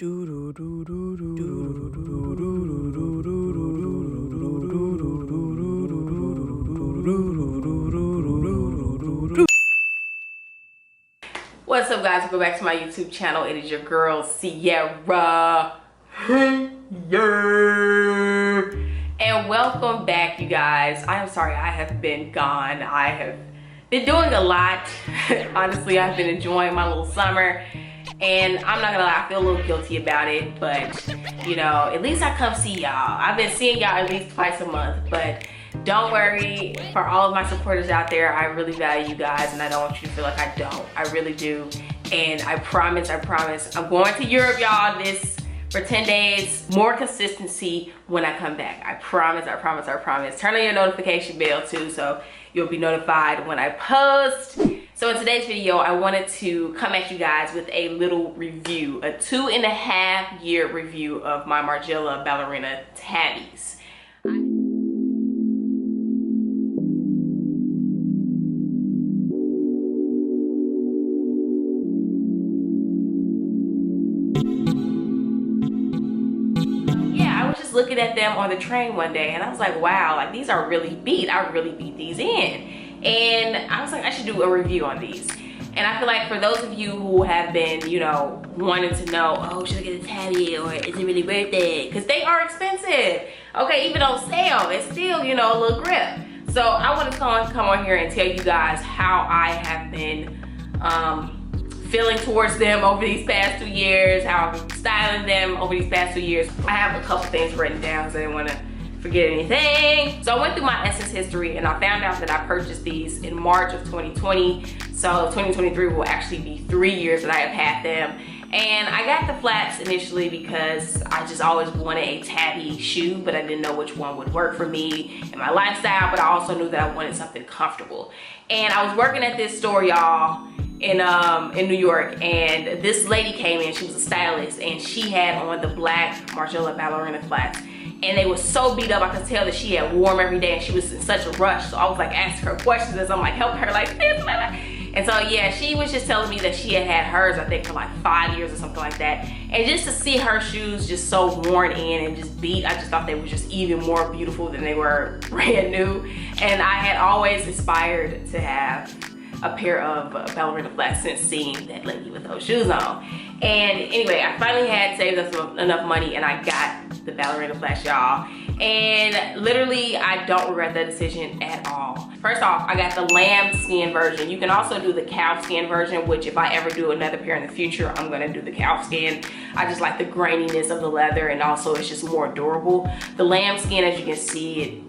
What's up, guys? Welcome back to my YouTube channel. It is your girl Sierra. And welcome back, you guys. I am sorry I have been gone. I have been doing a lot. Honestly, I've been enjoying my little summer, and I'm not gonna lie, I feel a little guilty about it, but you know, at least I come see y'all. I've been seeing y'all at least twice a month, but don't worry, for all of my supporters out there, I really value you guys, and I don't want you to feel like I don't. I really do. And I promise, I'm going to Europe, y'all, for 10 days. More consistency when I come back. I promise. Turn on your notification bell too, so you'll be notified when I post. So in today's video, I wanted to come at you guys with a little review, a 2.5 year review of my Margiela ballerina tabbies. Looking at them on the train one day, and I was like, wow, like these are really beat. I really beat these in, and I was like, I should do a review on these. And I feel like for those of you who have been, you know, wanting to know, oh, should I get a tabby, or is it really worth it? Because they are expensive. Okay, even on sale, it's still, you know, a little grip. So I want to come on here and tell you guys how I have been feeling towards them over these past 2 years, how I'm styling them over these past 2 years. I have a couple things written down because I didn't want to forget anything. So I went through my Essence history, and I found out that I purchased these in March of 2020. So 2023 will actually be 3 years that I have had them. And I got the flats initially because I just always wanted a tabby shoe, but I didn't know which one would work for me and my lifestyle, but I also knew that I wanted something comfortable. And I was working at this store, y'all, in New York, and this lady came in. She was a stylist, and she had on the black Margiela ballerina flats, and they were so beat up. I could tell that she had wore them every day, and she was in such a rush. So I was like asking her questions as I'm like helping her like this, like that. And so yeah, she was just telling me that she had hers, I think, for like 5 years or something like that. And just to see her shoes just so worn in and just beat, I just thought they were just even more beautiful than they were brand new. And I had always aspired to have a pair of ballerina flats since seeing that lady with those shoes on. And anyway, I finally had saved up enough money, and I got the ballerina flats, y'all. And literally, I don't regret that decision at all. First off, I got the lamb skin version. You can also do the calf skin version, which if I ever do another pair in the future, I'm gonna do the calf skin. I just like the graininess of the leather, and also it's just more durable. The lamb skin, as you can see,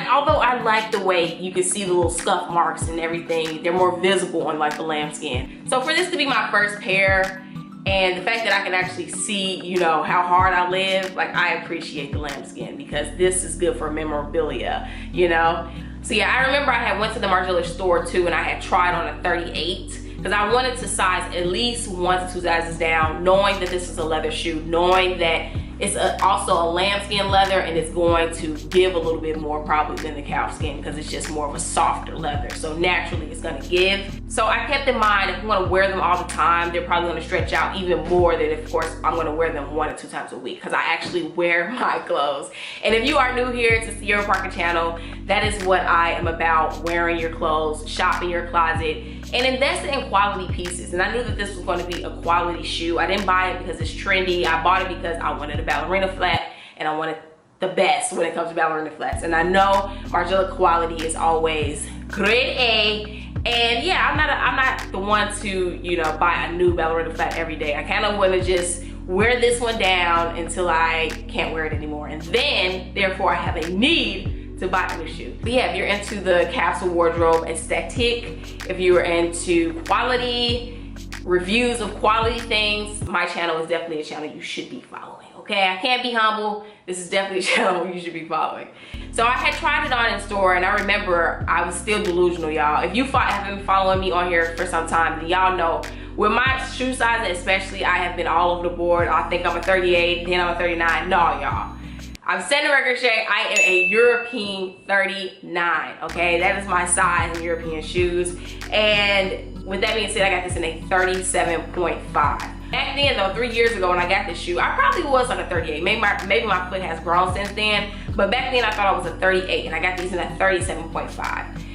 although I like the way you can see the little scuff marks and everything, they're more visible on like the lamb skin. So for this to be my first pair, and the fact that I can actually see, you know, how hard I live, like I appreciate the lamb skin, because this is good for memorabilia, you know? So yeah, I remember I had went to the Margiela store too, and I had tried on a 38, because I wanted to size at least 1 to 2 sizes down, knowing that this is a leather shoe, knowing that it's also a lambskin leather, and it's going to give a little bit more probably than the calf skin, because it's just more of a softer leather. So naturally it's gonna give. So I kept in mind, if you wanna wear them all the time, they're probably gonna stretch out even more than, of course, I'm gonna wear them 1 or 2 times a week, because I actually wear my clothes. And if you are new here to Sierra Parker channel, that is what I am about: wearing your clothes, shopping your closet, and investing in quality pieces. And I knew that this was going to be a quality shoe. I didn't buy it because it's trendy. I bought it because I wanted a ballerina flat, and I wanted the best when it comes to ballerina flats. And I know Margiela quality is always grade A. And yeah, I'm not the one to, you know, buy a new ballerina flat every day. I kind of want to just wear this one down until I can't wear it anymore, and then therefore I have a need to buy a new shoe. But yeah, if you're into the capsule wardrobe aesthetic, if you're into quality, reviews of quality things, my channel is definitely a channel you should be following, okay? I can't be humble. This is definitely a channel you should be following. So I had tried it on in store, and I remember I was still delusional, y'all. If you have been following me on here for some time, then y'all know with my shoe size especially, I have been all over the board. I think I'm a 38, then I'm a 39. No, y'all. I'm setting a record straight. I am a European 39, okay? That is my size in European shoes. And with that being said, I got this in a 37.5. Back then though, 3 years ago when I got this shoe, I probably was like a 38. Maybe my foot has grown since then, but back then I thought I was a 38 and I got these in a 37.5.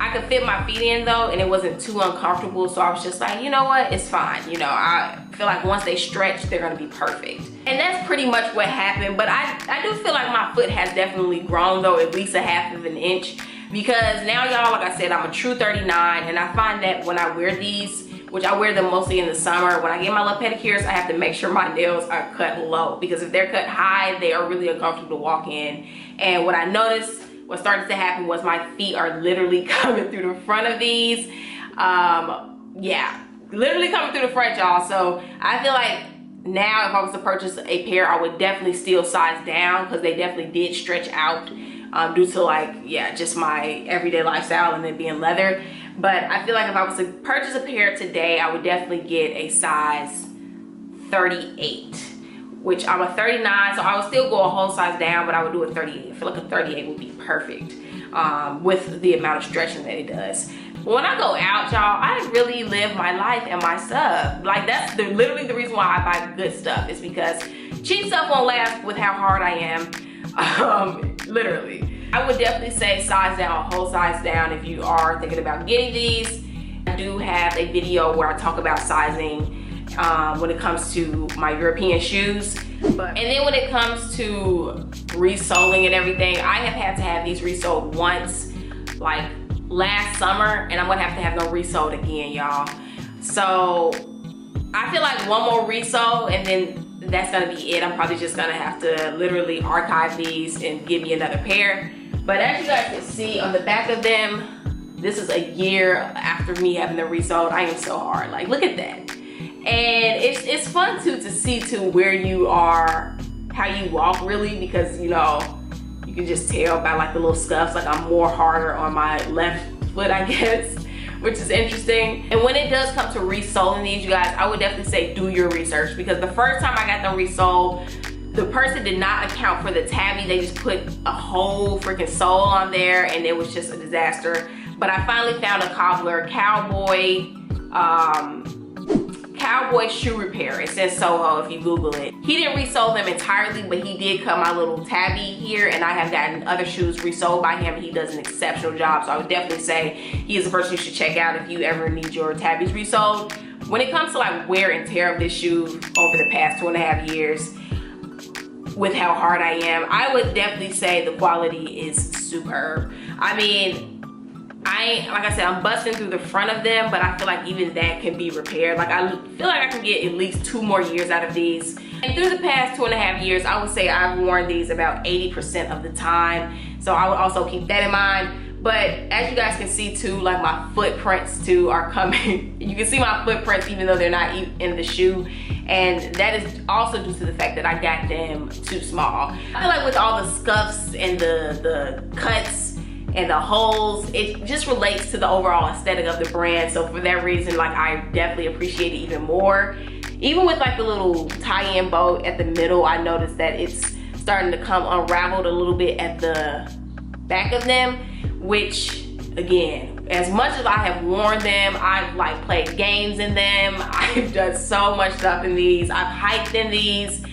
I could fit my feet in though and it wasn't too uncomfortable, so I was just like, you know what, it's fine. You know, I feel like once they stretch, they're gonna be perfect. And that's pretty much what happened, but I do feel like my foot has definitely grown though, at least a half of an inch, because now y'all, like I said, I'm a true 39 and I find that when I wear these, which I wear them mostly in the summer, when I get my little pedicures, I have to make sure my nails are cut low, because if they're cut high, they are really uncomfortable to walk in. And what I noticed, what started to happen was my feet are literally coming through the front of these. Yeah, literally coming through the front, y'all. So I feel like now if I was to purchase a pair, I would definitely still size down, because they definitely did stretch out due to like, yeah, just my everyday lifestyle and it being leather. But I feel like if I was to purchase a pair today, I would definitely get a size 38, which I'm a 39, so I would still go a whole size down, but I would do a 38. I feel like a 38 would be perfect with the amount of stretching that it does. When I go out, y'all, I really live my life and my stuff. Like, that's literally the reason why I buy good stuff, is because cheap stuff won't last with how hard I am. Literally. I would definitely say size down, a whole size down if you are thinking about getting these. I do have a video where I talk about sizing when it comes to my European shoes. And then when it comes to resoling and everything, I have had to have these resoled once, like last summer, and I'm gonna have to have them resoled again, y'all. So I feel like one more resole and then that's gonna be it. I'm probably just gonna have to literally archive these and give me another pair. But as you guys can see on the back of them, this is a year after me having them resoled. I am so hard, like look at that. And it's fun too to see too where you are, how you walk really, because you know, you can just tell by like the little scuffs, like I'm more harder on my left foot, I guess, which is interesting. And when it does come to resoling these, you guys, I would definitely say do your research, because the first time I got them resoled, the person did not account for the tabby. They just put a whole freaking sole on there and it was just a disaster. But I finally found a cobbler, cowboy shoe repair. It says Soho if you Google it. He didn't resole them entirely, but he did cut my little tabby here, and I have gotten other shoes resoled by him. He does an exceptional job, so I would definitely say he is a person you should check out if you ever need your tabbies resoled. When it comes to like wear and tear of this shoe over the past 2.5 years, with how hard I am, I would definitely say the quality is superb. I mean, like I said, I'm busting through the front of them, but I feel like even that can be repaired. Like I feel like I can get at least 2 more years out of these. And through the past 2.5 years, I would say I've worn these about 80% of the time. So I would also keep that in mind. But as you guys can see too, like my footprints too are coming. You can see my footprints even though they're not in the shoe. And that is also due to the fact that I got them too small. I feel like with all the scuffs and the cuts and the holes, it just relates to the overall aesthetic of the brand. So for that reason, like I definitely appreciate it even more. Even with like the little tie-in bow at the middle, I noticed that it's starting to come unraveled a little bit at the back of them, which again, as much as I have worn them, I've like played games in them, I've done so much stuff in these, I've hiked in these.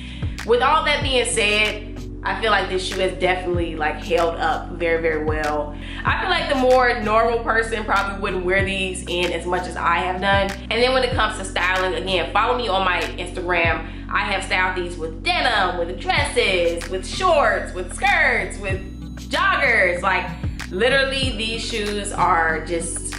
With all that being said, I feel like this shoe has definitely like held up very, very well. I feel like the more normal person probably wouldn't wear these in as much as I have done. And then when it comes to styling, again, follow me on my Instagram. I have styled these with denim, with dresses, with shorts, with skirts, with joggers. Like literally these shoes are just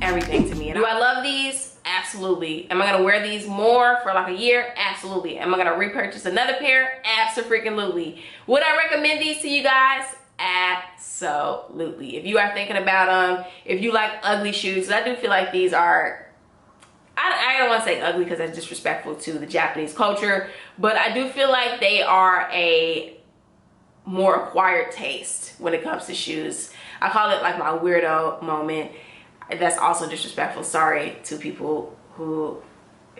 everything to me. And do I love these? Absolutely. Am I gonna wear these more for like a year? Absolutely. Am I gonna repurchase another pair? Absolutely. Would I recommend these to you guys? Absolutely. If you are thinking about them, if you like ugly shoes, I do feel like these are, I don't want to say ugly because that's disrespectful to the Japanese culture, but I do feel like they are a more acquired taste when it comes to shoes. I call it like my weirdo moment. That's also disrespectful. Sorry to people who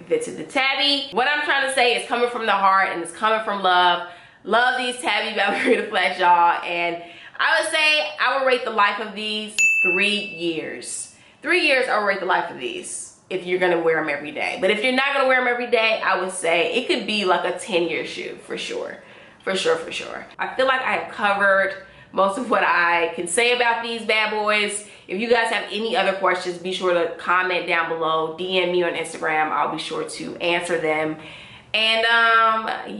visited the Tabi. What I'm trying to say is coming from the heart and it's coming from love. Love these Tabi Ballerina flats, y'all. And I would say I would rate the life of these 3 years. 3 years, I would rate the life of these. if you're gonna wear them every day. But if you're not gonna wear them every day, I would say it could be like a 10-year shoe for sure. For sure, for sure. I feel like I have covered most of what I can say about these bad boys. If you guys have any other questions, be sure to comment down below, DM me on Instagram. I'll be sure to answer them. And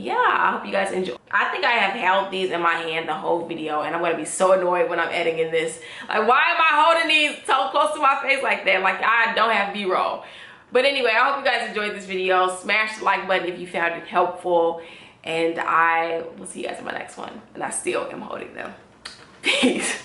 yeah, I hope you guys enjoy. I think I have held these in my hand the whole video, and I'm gonna be so annoyed when I'm editing this. Like, why am I holding these so close to my face like that? Like, I don't have B-roll. But anyway, I hope you guys enjoyed this video. Smash the like button if you found it helpful. And I will see you guys in my next one. And I still am holding them. Peace.